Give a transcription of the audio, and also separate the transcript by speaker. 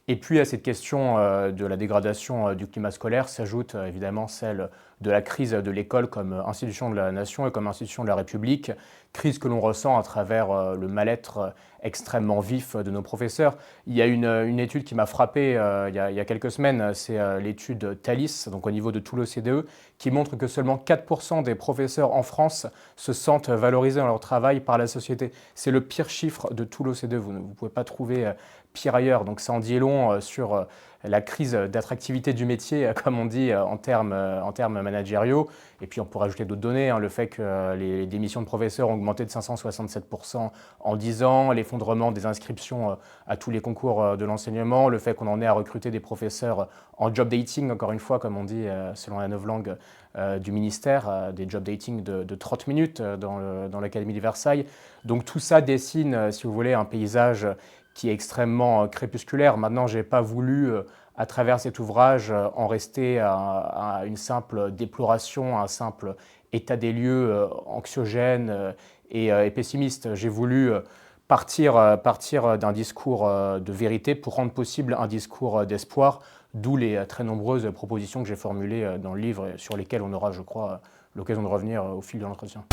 Speaker 1: Et puis à cette question de la dégradation du climat scolaire s'ajoute évidemment celle de la crise de l'école comme institution de la nation et comme institution de la République, crise que l'on ressent à travers le mal-être extrêmement vif de nos professeurs. Il y a une étude qui m'a frappé il y a quelques semaines, c'est l'étude Thalys, donc au niveau de tout l'OCDE, qui montre que seulement 4% des professeurs en France se sentent valorisés dans leur travail par la société. C'est le pire chiffre de tout l'OCDE, vous ne pouvez pas trouver pire ailleurs. Donc ça en dit long sur la crise d'attractivité du métier, comme on dit en termes managériaux. Et puis on pourrait ajouter d'autres données, le fait que les démissions de professeurs ont augmenté de 567% en 10 ans, l'effondrement des inscriptions à tous les concours de l'enseignement, le fait qu'on en ait à recruter des professeurs en job dating, encore une fois, comme on dit selon la novlangue du ministère, des job dating de 30 minutes dans l'Académie de Versailles. Donc tout ça dessine, si vous voulez, un paysage qui est extrêmement crépusculaire. Maintenant, je n'ai pas voulu, à travers cet ouvrage, en rester à une simple déploration, à un simple état des lieux anxiogène et pessimiste. J'ai voulu partir d'un discours de vérité pour rendre possible un discours d'espoir, d'où les très nombreuses propositions que j'ai formulées dans le livre, sur lesquelles on aura, je crois, l'occasion de revenir au fil de l'entretien.